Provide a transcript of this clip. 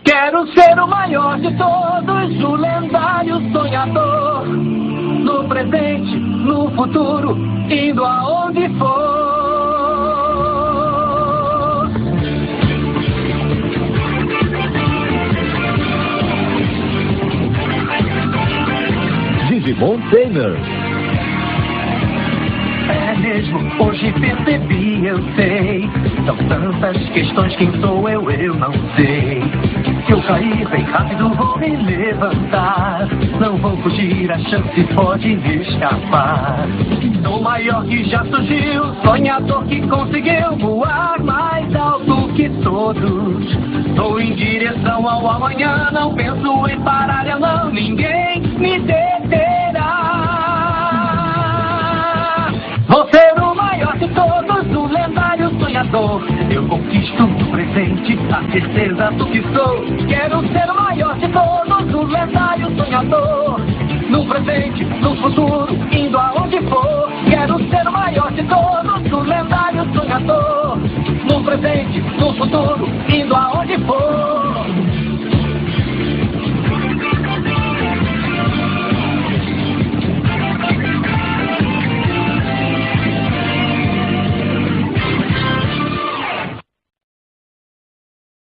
Quero ser o maior de todos, o lendário sonhador. No presente, no futuro, indo aonde for. Digimon Trainer. É mesmo, hoje percebi, eu sei. São tantas questões, quem sou eu não sei. Se eu cair bem rápido vou me levantar. Não vou fugir, a chance pode me escapar. Sou o maior que já surgiu, sonhador que conseguiu voar mais alto que todos. Estou em direção ao amanhã, não penso em parar, eu não, ninguém me deterá. Vou ser o maior de todos, o lendário sonhador. Eu conquisto no presente a certeza do que sou. Quero ser o maior de todos, o lendário sonhador. No presente, no futuro, indo aonde for. Quero ser o maior de todos, o lendário sonhador. No presente, no futuro, indo aonde for.